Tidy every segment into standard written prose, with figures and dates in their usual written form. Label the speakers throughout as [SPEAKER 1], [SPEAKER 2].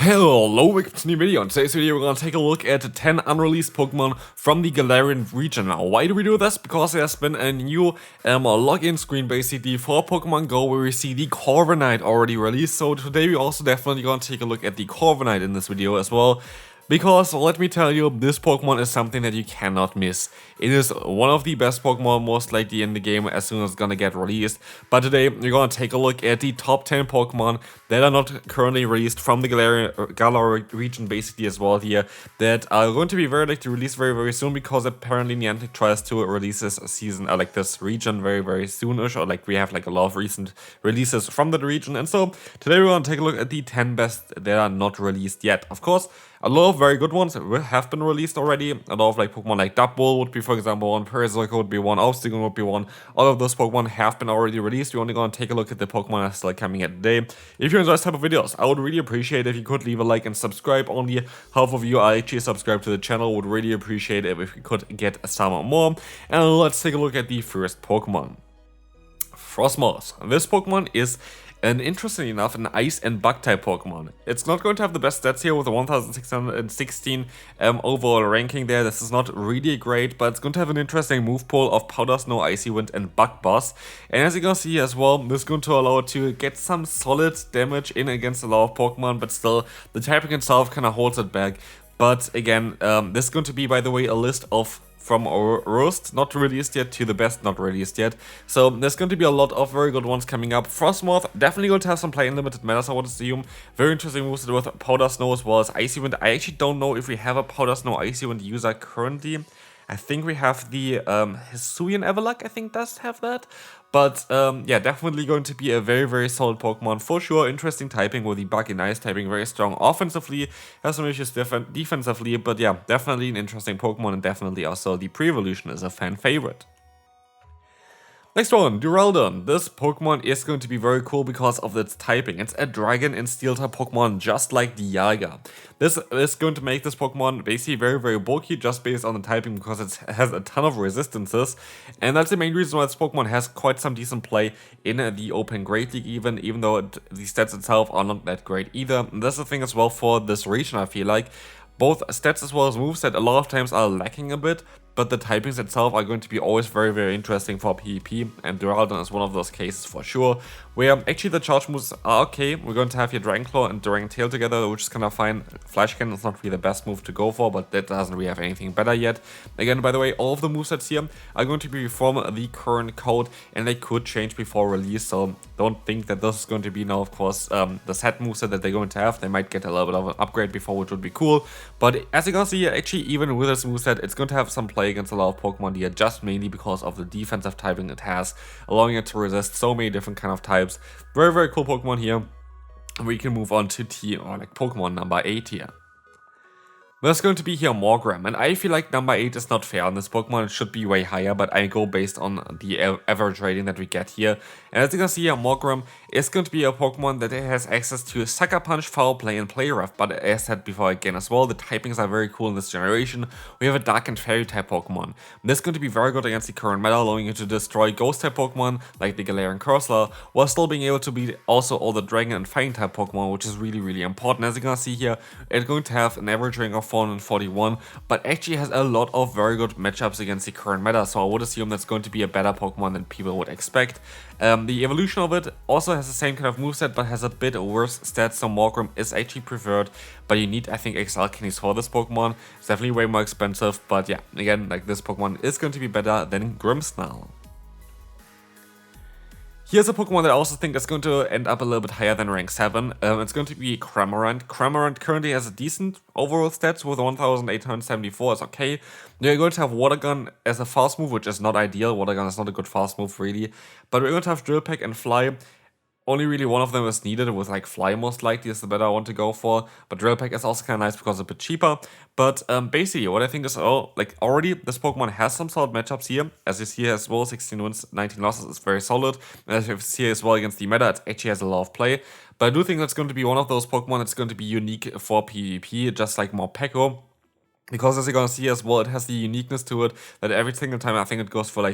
[SPEAKER 1] Hello, welcome to a new video. In today's video, we're going to take a look at 10 unreleased Pokemon from the Galarian region. Now, why do we do this? Because there has been a new login screen basically for Pokemon Go where we see the Corviknight already released. So today we also definitely going to take a look at the Corviknight in this video as well. Because, let me tell you, this Pokemon is something that you cannot miss. It is one of the best Pokemon most likely in the game as soon as it's gonna get released. But today, we're gonna take a look at the top 10 Pokemon that are not currently released from the Galar region basically as well here. That are going to be very likely released very soon because apparently Niantic tries to release this season, this region very soonish. Or we have a lot of recent releases from that region. And so, today we're gonna take a look at the 10 best that are not released yet. Of course, a lot of very good ones have been released already. A lot of Pokemon like Dubbull would be, for example, one. Parasecto would be one. Obstacle would be one. All of those Pokemon have been already released. We're only going to take a look at the Pokemon that's coming at today. If you enjoy this type of videos, I would really appreciate if you could leave a like and subscribe. Only half of you are actually subscribed to the channel. Would really appreciate it if we could get some more. And let's take a look at the first Pokemon. Frostmoth. This Pokemon is interestingly enough, an Ice and Bug type Pokemon. It's not going to have the best stats here with a 1616 overall ranking there. This is not really great, but it's going to have an interesting move pool of Powder Snow, Icy Wind, and Bug Buzz. And as you can see as well, this is going to allow it to get some solid damage in against a lot of Pokemon, but still, the typing itself kind of holds it back. But again, this is going to be, by the way, a list of from worst not released yet to the best not released yet. So there's going to be a lot of very good ones coming up. Frostmoth definitely going to have some play in limited matters, I would assume. Very interesting moves with Powder Snow as well as Icy Wind. I actually don't know if we have a Powder Snow Icy Wind user currently. I think we have the Hisuian Everluck, I think does have that. But yeah, definitely going to be a very solid Pokemon for sure. Interesting typing with the Bug and Ice typing, very strong offensively, has some issues defensively, but yeah, definitely an interesting Pokemon and definitely also the pre-evolution is a fan favorite. Next one, Duraludon. This Pokemon is going to be very cool because of its typing. It's a Dragon and Steel type Pokemon just like the Dialga. This is going to make this Pokemon basically very bulky just based on the typing because it has a ton of resistances. And that's the main reason why this Pokemon has quite some decent play in the Open Great League even though the stats itself are not that great either. And that's the thing as well for this region, I feel like. Both stats as well as moveset a lot of times are lacking a bit, but the typings itself are going to be always very interesting for PvP, and Duraludon is one of those cases for sure, where actually the charge moves are okay. We're going to have here Dragon Claw and Dragon Tail together, which is kind of fine. Flash Cannon is not really the best move to go for, but that doesn't really have anything better yet. Again, by the way, all of the movesets here are going to be from the current code, and they could change before release, so don't think that this is going to be now, of course, the set moveset that they're going to have. They might get a little bit of an upgrade before, which would be cool, but as you can see here, actually even with this moveset, it's going to have some play against a lot of Pokemon here, just mainly because of the defensive typing it has, allowing it to resist so many different kind of types. Very cool Pokemon here. We can move on to Pokemon number 8 here. There's going to be here Morgrem, and I feel like number 8 is not fair on this Pokemon. It should be way higher, but I go based on the average rating that we get here. And as you can see here, Morgrem is going to be a Pokemon that has access to Sucker Punch, Foul Play, and Play Rough. But as said before again as well, the typings are very cool in this generation. We have a Dark and Fairy type Pokemon. This is going to be very good against the current meta, allowing you to destroy Ghost type Pokemon like the Galarian Cursor, while still being able to beat also all the Dragon and Fighting type Pokemon, which is really important. As you can see here, it's going to have an average rating of 441, but actually has a lot of very good matchups against the current meta, so I would assume that's going to be a better Pokemon than people would expect. The evolution of it also has the same kind of moveset, but has a bit worse stats, so Morgrem is actually preferred, but you need, I think, XL candies for this Pokemon. It's definitely way more expensive, but yeah, again, this Pokemon is going to be better than Germnaa. Here's a Pokemon that I also think is going to end up a little bit higher than rank 7. It's going to be Cramorant. Cramorant currently has a decent overall stats with 1874, is okay. You're going to have Water Gun as a fast move, which is not ideal. Water Gun is not a good fast move really. But we're going to have Drill Peck and Fly. Only really one of them is needed, with Fly most likely is the better one to go for. But Drill Peck is also kind of nice because it's a bit cheaper. But basically what I think is already this Pokemon has some solid matchups here. As you see as well, 16 wins, 19 losses is very solid. And as you see as well against the meta, it actually has a lot of play. But I do think that's going to be one of those Pokemon that's going to be unique for PvP, just like Morpeko. Because as you're going to see as well, it has the uniqueness to it that every single time I think it goes for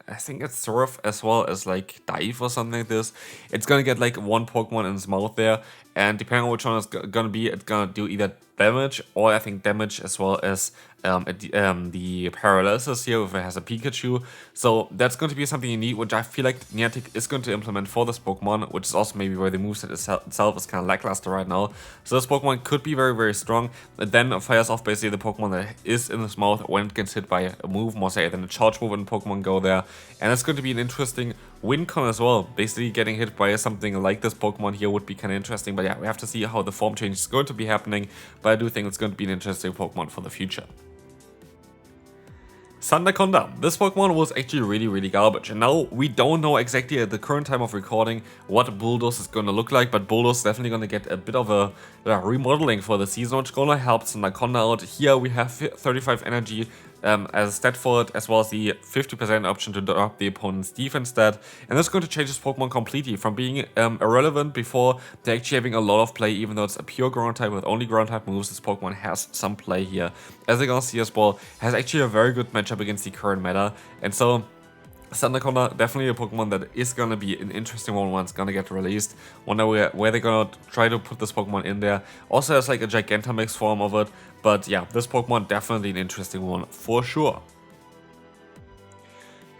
[SPEAKER 1] I think it's Surf as well as Dive or something like this. It's gonna get one Pokemon in its mouth there, and depending on which one it's gonna be, it's gonna do either damage, or I think damage as well as the paralysis here if it has a Pikachu. So that's going to be something you need, which I feel like Niantic is going to implement for this Pokemon, which is also maybe where the moveset itself is kind of lackluster right now. So this Pokemon could be very, very strong. It then fires off basically the Pokemon that is in its mouth when it gets hit by a move, more say than a charge move in Pokemon Go there. And it's going to be an interesting win con as well. Basically getting hit by something like this Pokemon here would be kind of interesting. But yeah, we have to see how the form change is going to be happening. But I do think it's going to be an interesting Pokemon for the future. Sandaconda. This Pokemon was actually really, really garbage, and now we don't know exactly at the current time of recording what Bulldoze is going to look like, but Bulldoze is definitely going to get a bit of a remodeling for the season, which is going to help Sandaconda out. Here we have 35 energy as a stat for it, as well as the 50% option to drop the opponent's defense stat, and that's going to change this Pokemon completely from being irrelevant before to actually having a lot of play. Even though it's a pure ground type with only ground type moves, this Pokemon has some play here. As you're gonna see as well, has actually a very good matchup against the current meta, and so Sandaconda, definitely a Pokemon that is gonna be an interesting one once it's gonna get released. Wonder where they're gonna try to put this Pokemon in there. Also has like a Gigantamix form of it, but yeah, this Pokemon definitely an interesting one for sure.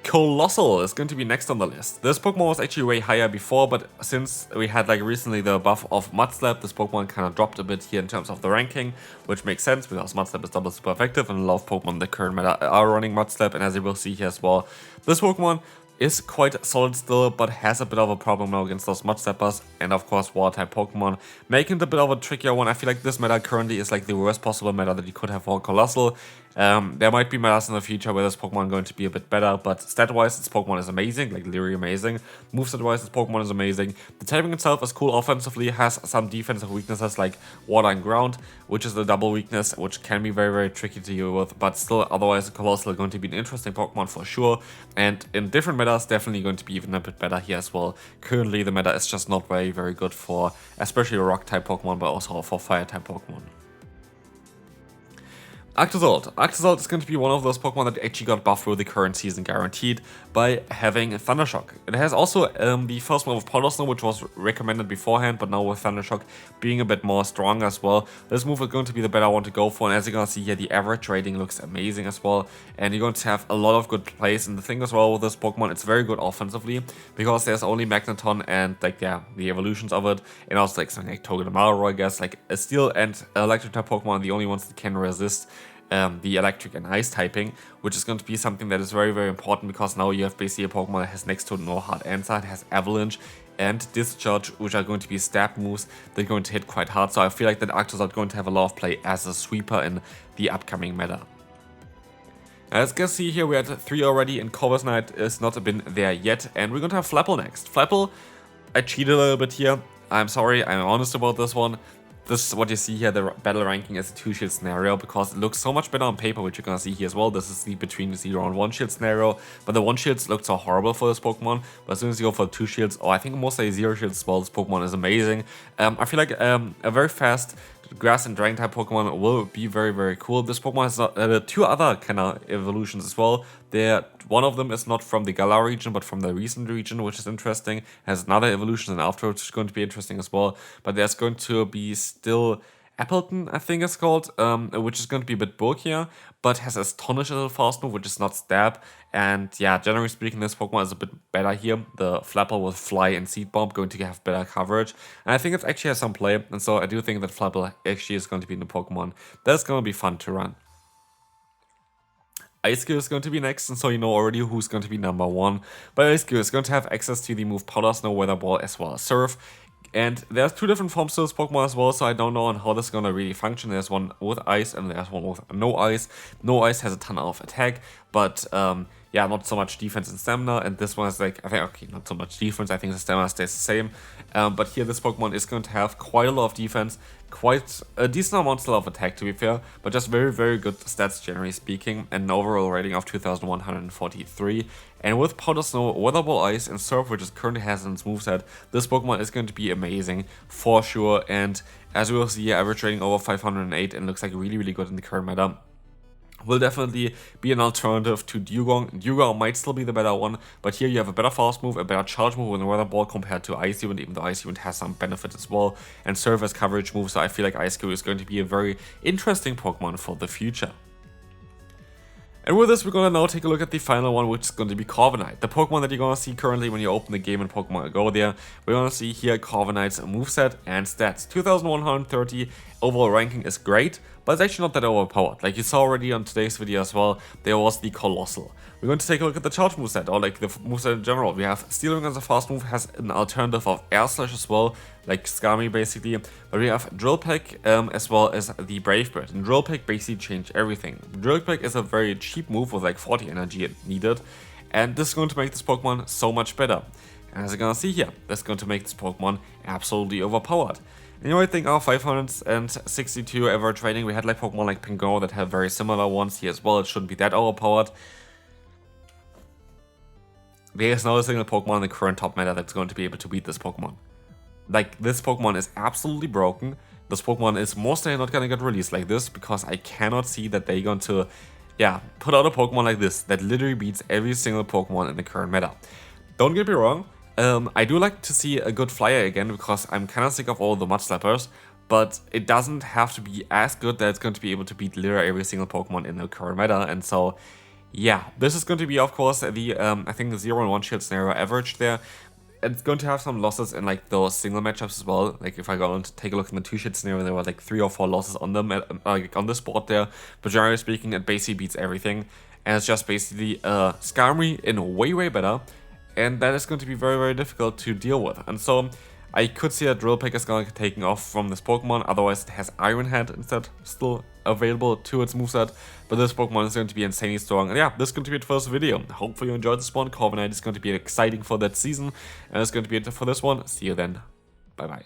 [SPEAKER 1] Colossal is going to be next on the list. This Pokemon was actually way higher before, but since we had like recently the buff of Mud Slap, this Pokemon kind of dropped a bit here in terms of the ranking, which makes sense because Mud Slap is double super effective and a lot of Pokemon in the current meta are running Mud Slap, and as you will see here as well, this Pokemon is quite solid still, but has a bit of a problem now against those Mud Slappers and of course Water type Pokemon, making it a bit of a trickier one. I feel like this meta currently is like the worst possible meta that you could have for Colossal. There might be metas in the future where this Pokemon is going to be a bit better, but stat-wise, this Pokemon is amazing, like literally amazing. Moveset-wise, this Pokemon is amazing. The typing itself is cool offensively, has some defensive weaknesses like Water and Ground, which is the double weakness, which can be very, very tricky to deal with, but still, otherwise, Colossal is going to be an interesting Pokemon for sure, and in different metas, definitely going to be even a bit better here as well. Currently, the meta is just not very, very good for, especially Rock-type Pokemon, but also for Fire-type Pokemon. Arctozolt. Arctozolt is going to be one of those Pokemon that actually got buffed through the current season guaranteed by having Thundershock. It has also the first move of Powder Snow, which was recommended beforehand, but now with Thundershock being a bit more strong as well, this move is going to be the better one to go for, and as you're going to see here, the average rating looks amazing as well, and you're going to have a lot of good plays. And the thing as well with this Pokemon, it's very good offensively, because there's only Magneton and like, yeah, the evolutions of it, and also like something like Togedemaru, I guess, like a Steel and Electric type Pokemon are the only ones that can resist the electric and ice typing, which is going to be something that is very, very important, because now you have basically a Pokemon that has next to no hard answer. It has Avalanche and Discharge, which are going to be stab moves that are going to hit quite hard. So I feel like that Arctozolt is going to have a lot of play as a sweeper in the upcoming meta. As you can see here, we had 3 already, and CORVIKNIGHT is not been there yet, and we're going to have Flapple next. Flapple, I cheated a little bit here. I'm sorry, I'm honest about this one. This is what you see here, the battle ranking is a 2-shield scenario, because it looks so much better on paper, which you're gonna see here as well. This is the between 0 and 1 shield scenario, but the 1 shields look so horrible for this Pokemon, but as soon as you go for 2 shields, or I think mostly 0 shields as well, this Pokemon is amazing. I feel like a very fast Grass and Dragon type Pokemon will be very, very cool. This Pokemon has 2 other kind of evolutions as well. One of them is not from the Galar region, but from the recent region, which is interesting. Has another evolution and afterwards, which is going to be interesting as well. But there's going to be still Appleton, I think it's called, which is going to be a bit bulkier, but has Astonish as a fast move, which is not Stab. And yeah, generally speaking, this Pokemon is a bit better here. The Flapple with Fly and Seed Bomb going to have better coverage. And I think it actually has some play, and so I do think that Flapple actually is going to be the Pokemon that's going to be fun to run. Ice-Gear is going to be next, and so you know already who's going to be number 1. But Ice-Gear is going to have access to the move Powder Snow, Weather Ball, as well as Surf. And there's 2 different forms to this Pokemon as well, so I don't know on how this is going to really function. There's one with Ice and there's one with no Ice. No Ice has a ton of attack, but yeah, not so much defense and stamina, and this one is like, I think, okay, not so much defense, I think the stamina stays the same, but here this Pokemon is going to have quite a lot of defense, quite a decent amount still of attack to be fair, but just very, very good stats generally speaking, and an overall rating of 2143, and with Powder Snow, Weather Ball, Ice, and Surf, which it currently has in its moveset, this Pokemon is going to be amazing for sure, and as we will see, average rating over 508, and looks like really, really good in the current meta. will definitely be an alternative to Dugong. Dugong might still be the better one, but here you have a better fast move, a better charge move with a weather ball compared to Ice Event, even though Ice Event has some benefits as well, and serve as coverage move, so I feel like Ice Cube is going to be a very interesting Pokemon for the future. And with this, we're gonna now take a look at the final one, which is going to be Corviknight. The Pokemon that you're gonna see currently when you open the game in Pokemon Go there, we're gonna see here Corviknight's moveset and stats. 2130 overall ranking is great, but it's actually not that overpowered. Like you saw already on today's video as well, there was the Colossal. We're going to take a look at the charge moveset, or like the moveset in general. We have Steel Wing as a fast move, has an alternative of Air Slash as well, like Skami basically. But we have Drill Peck as well as the Brave Bird. And Drill Peck basically changed everything. Drill Peck is a very cheap move with like 40 energy needed, and this is going to make this Pokemon so much better. And as you're gonna see here, this is going to make this Pokemon absolutely overpowered. And you might think, oh, 562 average rating. We had like Pokemon like Pingo that had very similar ones here as well. It shouldn't be that overpowered. There is not a single Pokemon in the current top meta that's going to be able to beat this Pokemon. Like, this Pokemon is absolutely broken. This Pokemon is mostly not gonna get released like this, because I cannot see that they're going to, put out a Pokemon like this that literally beats every single Pokemon in the current meta. Don't get me wrong, I do like to see a good flyer again, because I'm kind of sick of all the Mud Slappers, but it doesn't have to be as good that it's going to be able to beat literally every single Pokemon in the current meta, and so yeah, this is going to be, of course, the, I think the 0 and 1 shield scenario average there. It's going to have some losses in, like, those single matchups as well. Like, if I go and take a look in the 2 shield scenario, there were, like, 3 or 4 losses on them, like, on this board there. But generally speaking, it basically beats everything. And it's just basically, Skami in way better. And that is going to be very difficult to deal with. And so, I could see that Drill Peck is going to get taken off from this Pokemon, otherwise it has Iron Head instead still available to its moveset, but this Pokemon is going to be insanely strong. And yeah, this is going to be it for this video. Hopefully you enjoyed this one. Corviknight is going to be exciting for that season, and it's going to be it for this one. See you then. Bye bye.